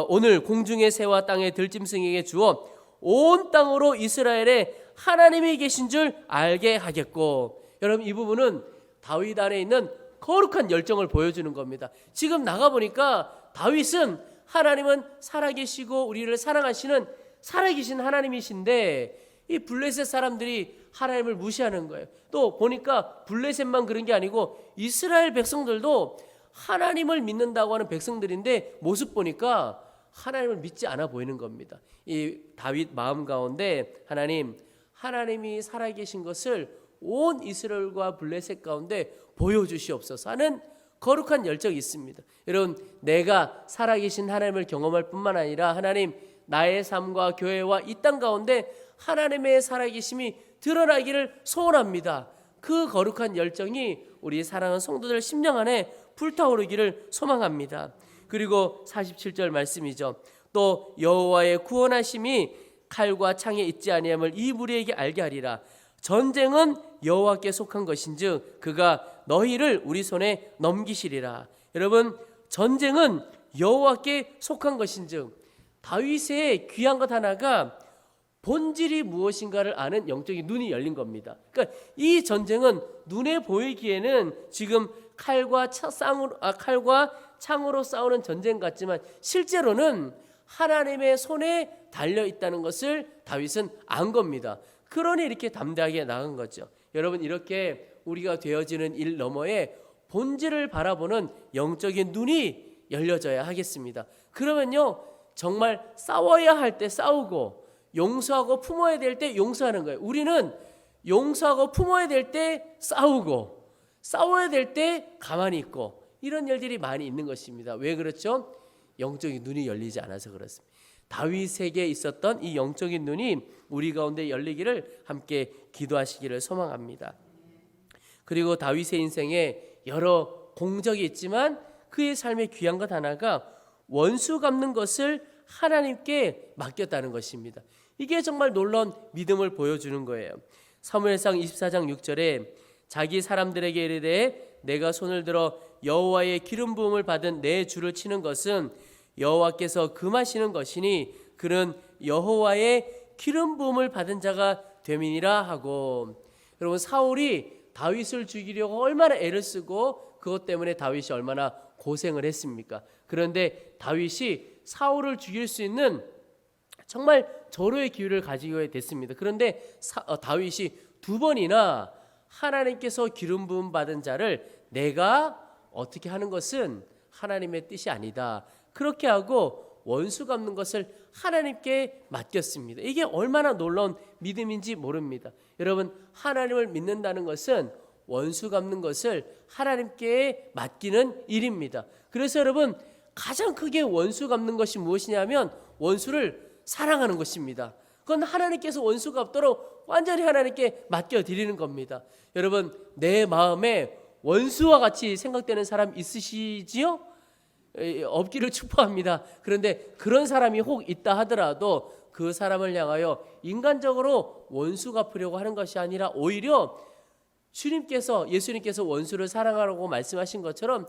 오늘 공중의 새와 땅의 들짐승에게 주어 온 땅으로 이스라엘에 하나님이 계신 줄 알게 하겠고. 여러분, 이 부분은 다윗 안에 있는 거룩한 열정을 보여주는 겁니다. 지금 나가보니까 다윗은 하나님은 살아계시고 우리를 사랑하시는 살아계신 하나님이신데 이 블레셋 사람들이 하나님을 무시하는 거예요. 또 보니까 블레셋만 그런 게 아니고 이스라엘 백성들도 하나님을 믿는다고 하는 백성들인데 모습 보니까 하나님을 믿지 않아 보이는 겁니다. 이 다윗 마음 가운데 하나님이 살아계신 것을 온 이스라엘과 블레셋 가운데 보여주시옵소서 하는 거룩한 열정이 있습니다. 여러분, 내가 살아계신 하나님을 경험할 뿐만 아니라 하나님 나의 삶과 교회와 이 땅 가운데 하나님의 살아계심이 드러나기를 소원합니다. 그 거룩한 열정이 우리 사랑하는 성도들 심령 안에 불타오르기를 소망합니다. 그리고 47절 말씀이죠. 또 여호와의 구원하심이 칼과 창에 있지 아니함을 이 무리에게 알게 하리라. 전쟁은 여호와께 속한 것인즉 그가 너희를 우리 손에 넘기시리라. 여러분, 전쟁은 여호와께 속한 것인즉 다윗의 귀한 것 하나가 본질이 무엇인가를 아는 영적인 눈이 열린 겁니다. 그러니까 이 전쟁은 눈에 보이기에는 지금 칼과 창으로 싸우는 전쟁 같지만 실제로는 하나님의 손에 달려 있다는 것을 다윗은 안 겁니다. 그러니 이렇게 담대하게 나간 거죠. 여러분, 이렇게 우리가 되어지는 일 너머에 본질을 바라보는 영적인 눈이 열려져야 하겠습니다. 그러면요, 정말 싸워야 할 때 싸우고 용서하고 품어야 될 때 용서하는 거예요. 우리는 용서하고 품어야 될 때 싸우고 싸워야 될 때 가만히 있고 이런 일들이 많이 있는 것입니다. 왜 그렇죠? 영적인 눈이 열리지 않아서 그렇습니다. 다윗에게 있었던 이 영적인 눈이 우리 가운데 열리기를 함께 기도하시기를 소망합니다. 그리고 다윗의 인생에 여러 공적이 있지만 그의 삶의 귀한 것 하나가 원수 갚는 것을 하나님께 맡겼다는 것입니다. 이게 정말 놀라운 믿음을 보여주는 거예요. 사무엘상 24장 6절에 자기 사람들에게 이르되 내가 손을 들어 여호와의 기름 부음을 받은 내 주를 치는 것은 여호와께서 금하시는 것이니 그는 여호와의 기름 부음을 받은 자가 됨이니라 하고. 여러분, 사울이 다윗을 죽이려고 얼마나 애를 쓰고 그것 때문에 다윗이 얼마나 고생을 했습니까? 그런데 다윗이 사울을 죽일 수 있는 정말 절호의 기회를 가지게 됐습니다. 그런데 다윗이 두 번이나 하나님께서 기름 부음 받은 자를 내가 어떻게 하는 것은 하나님의 뜻이 아니다. 그렇게 하고 원수 갚는 것을 하나님께 맡겼습니다. 이게 얼마나 놀라운 믿음인지 모릅니다. 여러분, 하나님을 믿는다는 것은 원수 갚는 것을 하나님께 맡기는 일입니다. 그래서 여러분, 가장 크게 원수 갚는 것이 무엇이냐면 원수를 사랑하는 것입니다. 그건 하나님께서 원수 갚도록 완전히 하나님께 맡겨드리는 겁니다. 여러분, 내 마음에 원수와 같이 생각되는 사람 있으시지요? 없기를 축복합니다. 그런데 그런 사람이 혹 있다 하더라도 그 사람을 향하여 인간적으로 원수 갚으려고 하는 것이 아니라 오히려 예수님께서 원수를 사랑하라고 말씀하신 것처럼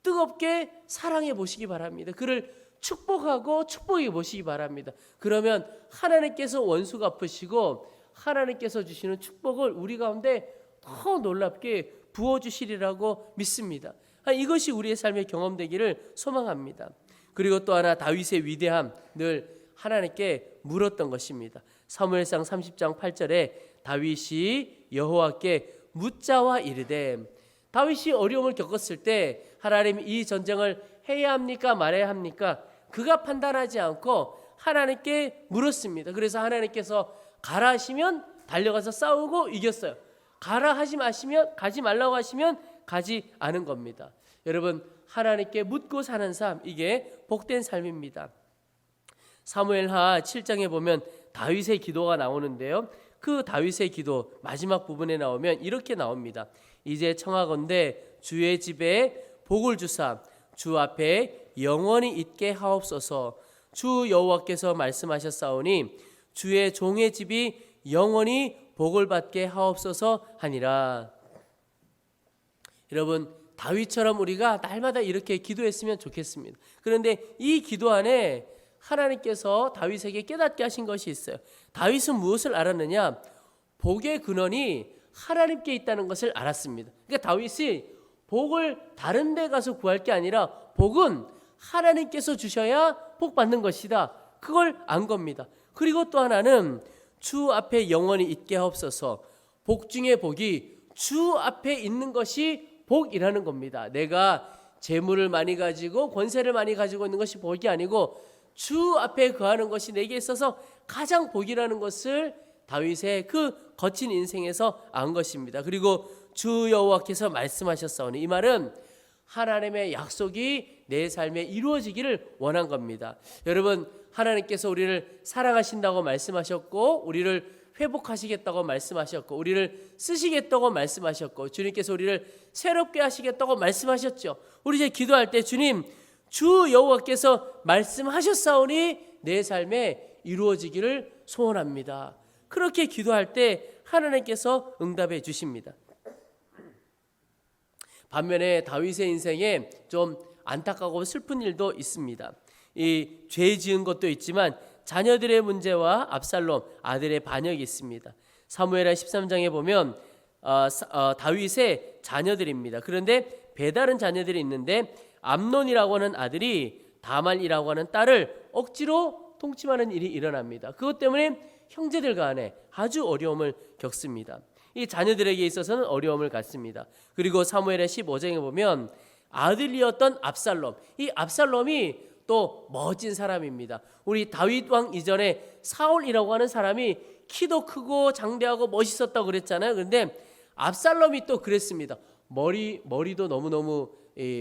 뜨겁게 사랑해 보시기 바랍니다. 그를 축복하고 축복해 보시기 바랍니다. 그러면 하나님께서 원수 갚으시고 하나님께서 주시는 축복을 우리 가운데 더 놀랍게 부어주시리라고 믿습니다. 이것이 우리의 삶의 경험되기를 소망합니다. 그리고 또 하나 다윗의 위대함 늘 하나님께 물었던 것입니다. 사무엘상 30장 8절에 다윗이 여호와께 묻자와 이르되, 다윗이 어려움을 겪었을 때 하나님 이 전쟁을 해야 합니까 말아야 합니까? 그가 판단하지 않고 하나님께 물었습니다. 그래서 하나님께서 가라 하시면 달려가서 싸우고 이겼어요. 가라 하지 마시면, 가지 말라고 하시면 가지 않은 겁니다. 여러분, 하나님께 묻고 사는 삶, 이게 복된 삶입니다. 사무엘하 7장에 보면 다윗의 기도가 나오는데요, 그 다윗의 기도 마지막 부분에 나오면 이렇게 나옵니다. 이제 청하건대 주의 집에 복을 주사 주 앞에 영원히 있게 하옵소서. 주 여호와께서 말씀하셨사오니 주의 종의 집이 영원히 복을 받게 하옵소서 하니라. 여러분, 다윗처럼 우리가 날마다 이렇게 기도했으면 좋겠습니다. 그런데 이 기도 안에 하나님께서 다윗에게 깨닫게 하신 것이 있어요. 다윗은 무엇을 알았느냐? 복의 근원이 하나님께 있다는 것을 알았습니다. 그러니까 다윗이 복을 다른 데 가서 구할 게 아니라 복은 하나님께서 주셔야 복 받는 것이다. 그걸 안 겁니다. 그리고 또 하나는 주 앞에 영원히 있게 하옵소서. 복 중에 복이 주 앞에 있는 것이 복이라는 겁니다. 내가 재물을 많이 가지고 권세를 많이 가지고 있는 것이 복이 아니고 주 앞에 거하는 것이 내게 있어서 가장 복이라는 것을 다윗의 그 거친 인생에서 안 것입니다. 그리고 주 여호와께서 말씀하셨사오니, 이 말은 하나님의 약속이 내 삶에 이루어지기를 원한 겁니다. 여러분, 하나님께서 우리를 사랑하신다고 말씀하셨고, 우리를 회복하시겠다고 말씀하셨고, 우리를 쓰시겠다고 말씀하셨고, 주님께서 우리를 새롭게 하시겠다고 말씀하셨죠. 우리 이제 기도할 때 주님, 주 여호와께서 말씀하셨사오니 내 삶에 이루어지기를 소원합니다. 그렇게 기도할 때 하나님께서 응답해 주십니다. 반면에 다윗의 인생에 좀 안타깝고 슬픈 일도 있습니다. 이 죄 지은 것도 있지만 자녀들의 문제와 압살롬 아들의 반역이 있습니다. 사무엘하 13장에 보면 다윗의 자녀들입니다. 그런데 배다른 자녀들이 있는데 암논이라고 하는 아들이 다말이라고 하는 딸을 억지로 통침하는 일이 일어납니다. 그것 때문에 형제들 간에 아주 어려움을 겪습니다. 이 자녀들에게 있어서는 어려움을 갖습니다. 그리고 사무엘의 15장에 보면 아들이었던 압살롬, 이 압살롬이 또 멋진 사람입니다. 우리 다윗 왕 이전에 사울이라고 하는 사람이 키도 크고 장대하고 멋있었다고 그랬잖아요. 그런데 압살롬이 또 그랬습니다. 머리도 너무너무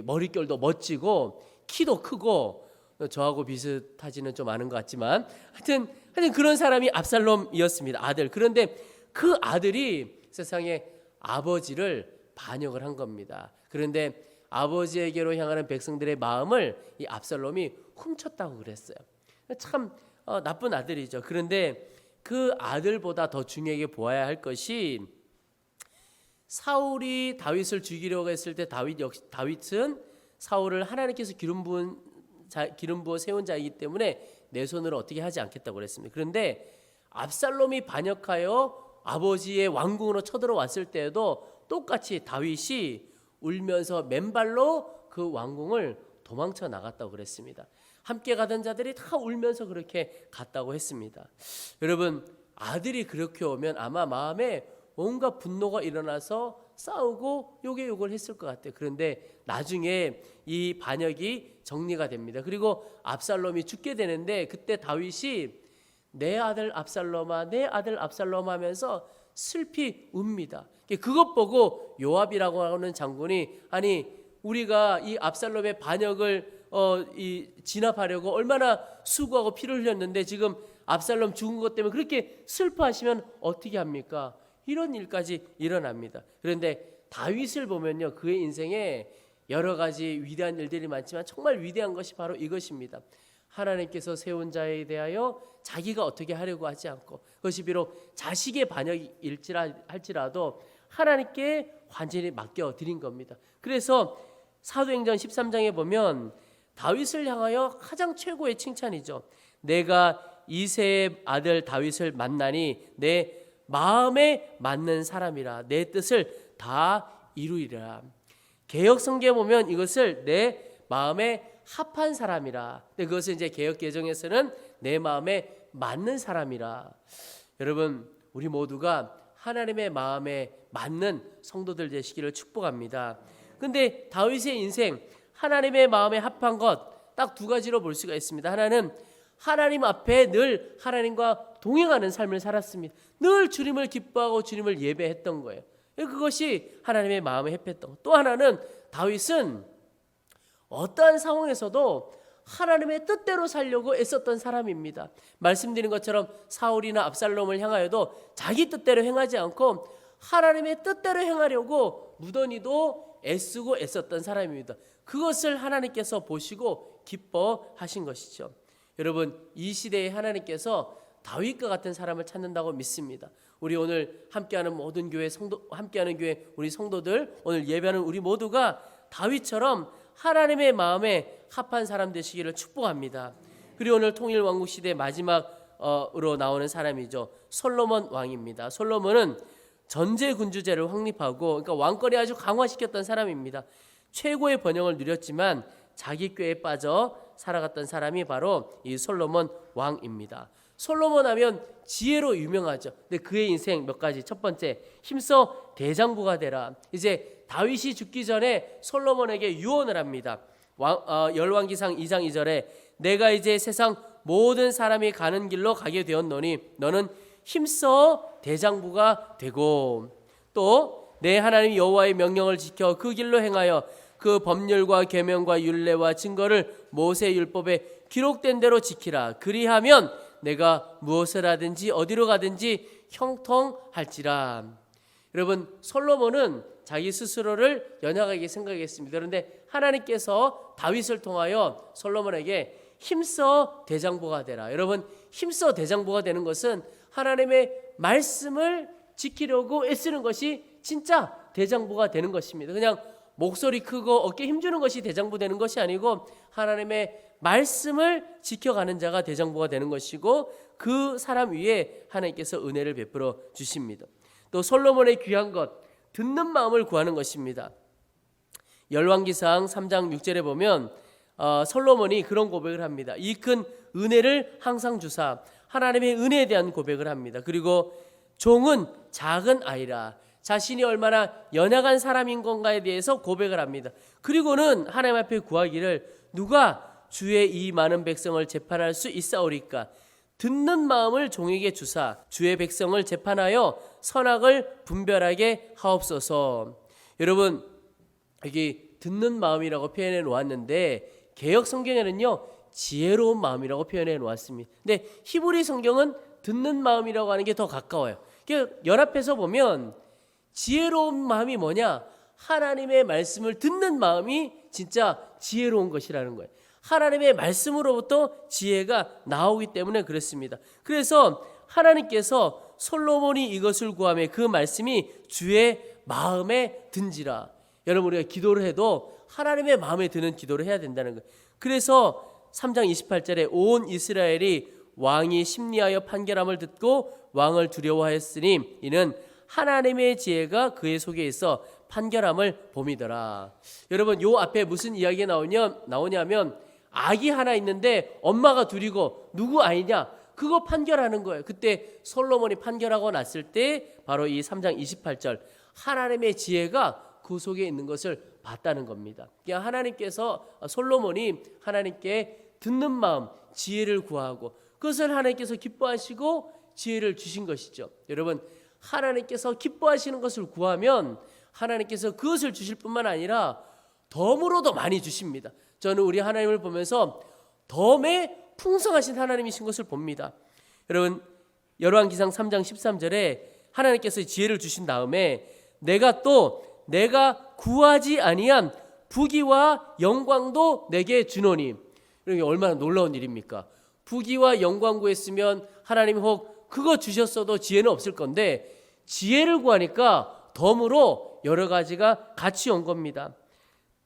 머릿결도 멋지고 키도 크고, 저하고 비슷하지는 좀 않은 것 같지만 하여튼 그런 사람이 압살롬이었습니다. 아들. 그런데 그 아들이 세상에 아버지를 반역을 한 겁니다. 그런데 아버지에게로 향하는 백성들의 마음을 이 압살롬이 훔쳤다고 그랬어요. 참 나쁜 아들이죠. 그런데 그 아들보다 더 중요하게 보아야 할 것이, 사울이 다윗을 죽이려고 했을 때 다윗은 사울을 하나님께서 기름 부어 세운 자이기 때문에 내 손으로 어떻게 하지 않겠다고 그랬습니다. 그런데 압살롬이 반역하여 아버지의 왕궁으로 쳐들어왔을 때에도 똑같이 다윗이 울면서 맨발로 그 왕궁을 도망쳐 나갔다고 그랬습니다. 함께 가던 자들이 다 울면서 그렇게 갔다고 했습니다. 여러분, 아들이 그렇게 오면 아마 마음에 온갖 분노가 일어나서 싸우고 욕을 했을 것 같아요. 그런데 나중에 이 반역이 정리가 됩니다. 그리고 압살롬이 죽게 되는데, 그때 다윗이 내 아들 압살롬아, 내 아들 압살롬 하면서 슬피 웁니다. 그것 보고 요압이라고 하는 장군이, 아니 우리가 이 압살롬의 반역을 진압하려고 얼마나 수고하고 피를 흘렸는데 지금 압살롬 죽은 것 때문에 그렇게 슬퍼하시면 어떻게 합니까? 이런 일까지 일어납니다. 그런데 다윗을 보면요, 그의 인생에 여러 가지 위대한 일들이 많지만 정말 위대한 것이 바로 이것입니다. 하나님께서 세운 자에 대하여 자기가 어떻게 하려고 하지 않고, 그것이 비록 자식의 반역일지라도 하나님께 완전히 맡겨드린 겁니다. 그래서 사도행전 13장에 보면 다윗을 향하여 가장 최고의 칭찬이죠. 내가 이새의 아들 다윗을 만나니 내 마음에 맞는 사람이라, 내 뜻을 다 이루리라. 개역 성경에 보면 이것을 내 마음에 합한 사람이라. 근데 그것을 이제 개역 개정에서는 내 마음에 맞는 사람이라. 여러분, 우리 모두가 하나님의 마음에 맞는 성도들 되시기를 축복합니다. 근데 다윗의 인생, 하나님의 마음에 합한 것 딱 두 가지로 볼 수가 있습니다. 하나는 하나님 앞에 늘 하나님과 동행하는 삶을 살았습니다. 늘 주님을 기뻐하고 주님을 예배했던 거예요. 그것이 하나님의 마음에 합했던 것. 또 하나는 다윗은 어떠한 상황에서도 하나님의 뜻대로 살려고 애썼던 사람입니다. 말씀드린 것처럼 사울이나 압살롬을 향하여도 자기 뜻대로 행하지 않고 하나님의 뜻대로 행하려고 무던히도 애쓰고 애썼던 사람입니다. 그것을 하나님께서 보시고 기뻐하신 것이죠. 여러분, 이 시대에 하나님께서 다윗과 같은 사람을 찾는다고 믿습니다. 우리 오늘 함께하는 모든 교회 성도, 함께하는 교회 우리 성도들, 오늘 예배하는 우리 모두가 다윗처럼 하나님의 마음에 합한 사람 되시기를 축복합니다. 그리고 오늘 통일 왕국 시대 마지막으로 나오는 사람이죠. 솔로몬 왕입니다. 솔로몬은 전제 군주제를 확립하고, 그러니까 왕권이 아주 강화시켰던 사람입니다. 최고의 번영을 누렸지만 자기 꾀에 빠져 살아갔던 사람이 바로 이 솔로몬 왕입니다. 솔로몬 하면 지혜로 유명하죠. 근데 그의 인생 몇 가지. 첫 번째, 힘써 대장부가 되라. 이제 다윗이 죽기 전에 솔로몬에게 유언을 합니다. 열왕기상 2장 2절에 내가 이제 세상 모든 사람이 가는 길로 가게 되었노니 너는 힘써 대장부가 되고, 또 내 하나님 여호와의 명령을 지켜 그 길로 행하여 그 법률과 계명과 율례와 증거를 모세 율법에 기록된 대로 지키라. 그리하면 내가 무엇을 하든지 어디로 가든지 형통할지라. 여러분, 솔로몬은 자기 스스로를 연약하게 생각했습니다. 그런데 하나님께서 다윗을 통하여 솔로몬에게 힘써 대장부가 되라. 여러분, 힘써 대장부가 되는 것은 하나님의 말씀을 지키려고 애쓰는 것이 진짜 대장부가 되는 것입니다. 그냥 목소리 크고 어깨 힘주는 것이 대장부 되는 것이 아니고 하나님의 말씀을 지켜가는 자가 대장부가 되는 것이고, 그 사람 위에 하나님께서 은혜를 베풀어 주십니다. 또 솔로몬의 귀한 것, 듣는 마음을 구하는 것입니다. 열왕기상 3장 6절에 보면 솔로몬이 그런 고백을 합니다. 이 큰 은혜를 항상 주사, 하나님의 은혜에 대한 고백을 합니다. 그리고 종은 작은 아이라, 자신이 얼마나 연약한 사람인 건가에 대해서 고백을 합니다. 그리고는 하나님 앞에 구하기를 누가 주의 이 많은 백성을 재판할 수 있사오리까? 듣는 마음을 종에게 주사 주의 백성을 재판하여 선악을 분별하게 하옵소서. 여러분, 여기 듣는 마음이라고 표현해 놓았는데 개역 성경에는요 지혜로운 마음이라고 표현해 놓았습니다. 근데 히브리 성경은 듣는 마음이라고 하는 게 더 가까워요. 연합해서 보면 지혜로운 마음이 뭐냐? 하나님의 말씀을 듣는 마음이 진짜 지혜로운 것이라는 거예요. 하나님의 말씀으로부터 지혜가 나오기 때문에 그렇습니다. 그래서 하나님께서 솔로몬이 이것을 구하며 그 말씀이 주의 마음에 든지라. 여러분, 우리가 기도를 해도 하나님의 마음에 드는 기도를 해야 된다는 거예요. 그래서 3장 28절에 온 이스라엘이 왕이 심리하여 판결함을 듣고 왕을 두려워하였으니 이는 하나님의 지혜가 그의 속에 있어 판결함을 봄이더라. 여러분, 요 앞에 무슨 이야기가 나오냐면 아기 하나 있는데 엄마가 둘이고 누구 아이냐? 그거 판결하는 거예요. 그때 솔로몬이 판결하고 났을 때 바로 이 3장 28절 하나님의 지혜가 그 속에 있는 것을 봤다는 겁니다. 그러니까 하나님께서 솔로몬이 하나님께 듣는 마음, 지혜를 구하고 그것을 하나님께서 기뻐하시고 지혜를 주신 것이죠. 여러분, 하나님께서 기뻐하시는 것을 구하면 하나님께서 그것을 주실 뿐만 아니라 덤으로 더 많이 주십니다. 저는 우리 하나님을 보면서 덤에 풍성하신 하나님이신 것을 봅니다. 여러분, 열왕기상 3장 13절에 하나님께서 지혜를 주신 다음에 내가 구하지 아니한 부귀와 영광도 내게 주노니. 이게 얼마나 놀라운 일입니까? 부귀와 영광 구했으면 하나님이 혹 그거 주셨어도 지혜는 없을 건데 지혜를 구하니까 덤으로 여러 가지가 같이 온 겁니다.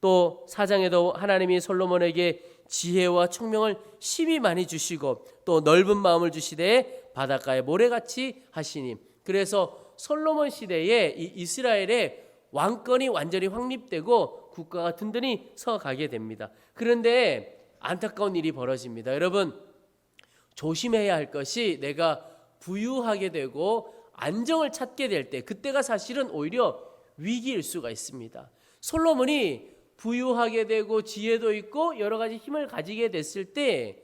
또 4장에도 하나님이 솔로몬에게 지혜와 총명을 심히 많이 주시고 또 넓은 마음을 주시되 바닷가에 모래같이 하시니. 그래서 솔로몬 시대에 이 이스라엘의 왕권이 완전히 확립되고 국가가 든든히 서가게 됩니다. 그런데 안타까운 일이 벌어집니다. 여러분, 조심해야 할 것이 내가 부유하게 되고 안정을 찾게 될 때, 그때가 사실은 오히려 위기일 수가 있습니다. 솔로몬이 부유하게 되고 지혜도 있고 여러 가지 힘을 가지게 됐을 때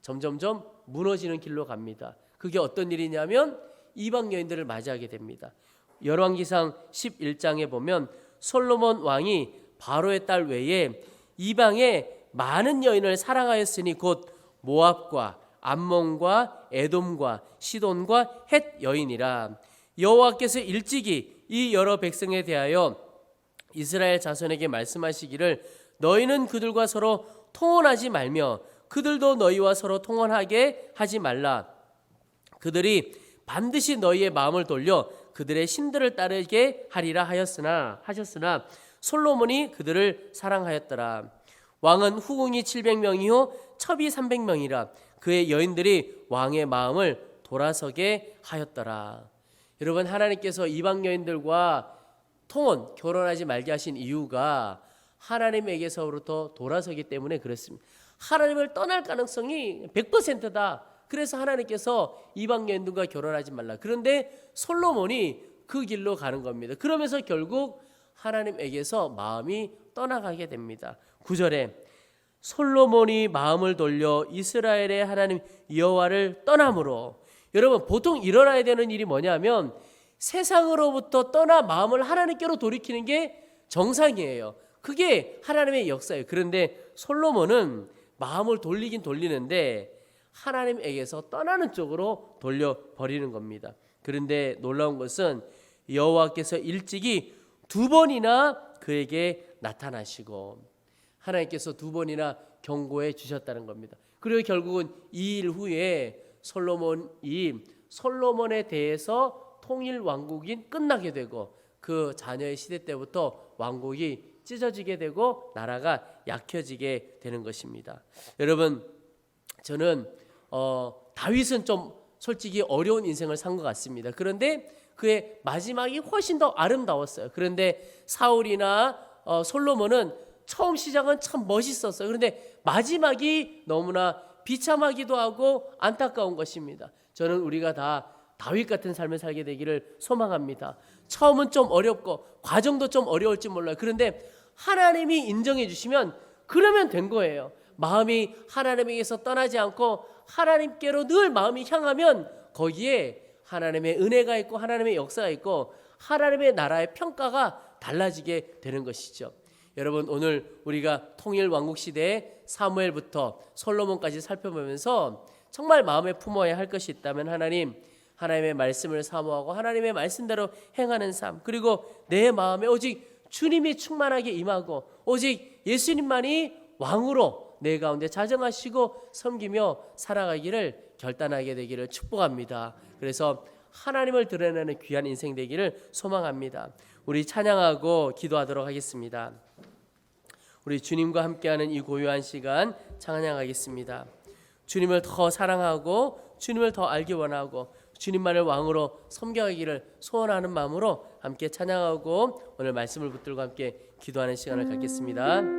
점점점 무너지는 길로 갑니다. 그게 어떤 일이냐면 이방 여인들을 맞이하게 됩니다. 열왕기상 11장에 보면 솔로몬 왕이 바로의 딸 외에 이방의 많은 여인을 사랑하였으니 곧 모압과 암몬과 에돔과 시돈과 헷 여인이라. 여호와께서 일찍이 이 여러 백성에 대하여 이스라엘 자손에게 말씀하시기를 너희는 그들과 서로 통혼하지 말며 그들도 너희와 서로 통혼하게 하지 말라. 그들이 반드시 너희의 마음을 돌려 그들의 신들을 따르게 하리라 하셨으나 솔로몬이 그들을 사랑하였더라. 왕은 후궁이 700명이요 첩이 300명이라. 그의 여인들이 왕의 마음을 돌아서게 하였더라. 여러분, 하나님께서 이방 여인들과 통혼, 결혼하지 말게 하신 이유가 하나님에게서부터 돌아서기 때문에 그렇습니다. 하나님을 떠날 가능성이 100%다. 그래서 하나님께서 이방 여인들과 결혼하지 말라. 그런데 솔로몬이 그 길로 가는 겁니다. 그러면서 결국 하나님에게서 마음이 떠나가게 됩니다. 9절에 솔로몬이 마음을 돌려 이스라엘의 하나님 여호와를 떠남으로. 여러분, 보통 일어나야 되는 일이 뭐냐면 세상으로부터 떠나 마음을 하나님께로 돌이키는 게 정상이에요. 그게 하나님의 역사예요. 그런데 솔로몬은 마음을 돌리긴 돌리는데 하나님에게서 떠나는 쪽으로 돌려버리는 겁니다. 그런데 놀라운 것은 여호와께서 일찍이 2번이나 그에게 나타나시고 하나님께서 2번이나 경고해 주셨다는 겁니다. 그리고 결국은 이 일 후에 솔로몬에 대해서 통일 왕국이 끝나게 되고 그 자녀의 시대 때부터 왕국이 찢어지게 되고 나라가 약해지게 되는 것입니다. 여러분, 저는 다윗은 좀 솔직히 어려운 인생을 산 것 같습니다. 그런데 그의 마지막이 훨씬 더 아름다웠어요. 그런데 사울이나 솔로몬은 처음 시작은 참 멋있었어요. 그런데 마지막이 너무나 비참하기도 하고 안타까운 것입니다. 저는 우리가 다 다윗 같은 삶을 살게 되기를 소망합니다. 처음은 좀 어렵고 과정도 좀 어려울지 몰라요. 그런데 하나님이 인정해 주시면 그러면 된 거예요. 마음이 하나님에게서 떠나지 않고 하나님께로 늘 마음이 향하면 거기에 하나님의 은혜가 있고 하나님의 역사가 있고 하나님의 나라의 평가가 달라지게 되는 것이죠. 여러분, 오늘 우리가 통일 왕국 시대의 사무엘부터 솔로몬까지 살펴보면서 정말 마음에 품어야 할 것이 있다면 하나님의 말씀을 사모하고 하나님의 말씀대로 행하는 삶, 그리고 내 마음에 오직 주님이 충만하게 임하고 오직 예수님만이 왕으로 내 가운데 자정하시고 섬기며 살아가기를 결단하게 되기를 축복합니다. 그래서 하나님을 드러내는 귀한 인생 되기를 소망합니다. 우리 찬양하고 기도하도록 하겠습니다. 우리 주님과 함께하는 이 고요한 시간 찬양하겠습니다. 주님을 더 사랑하고 주님을 더 알기 원하고 주님만을 왕으로 섬겨가기를 소원하는 마음으로 함께 찬양하고 오늘 말씀을 붙들고 함께 기도하는 시간을 갖겠습니다.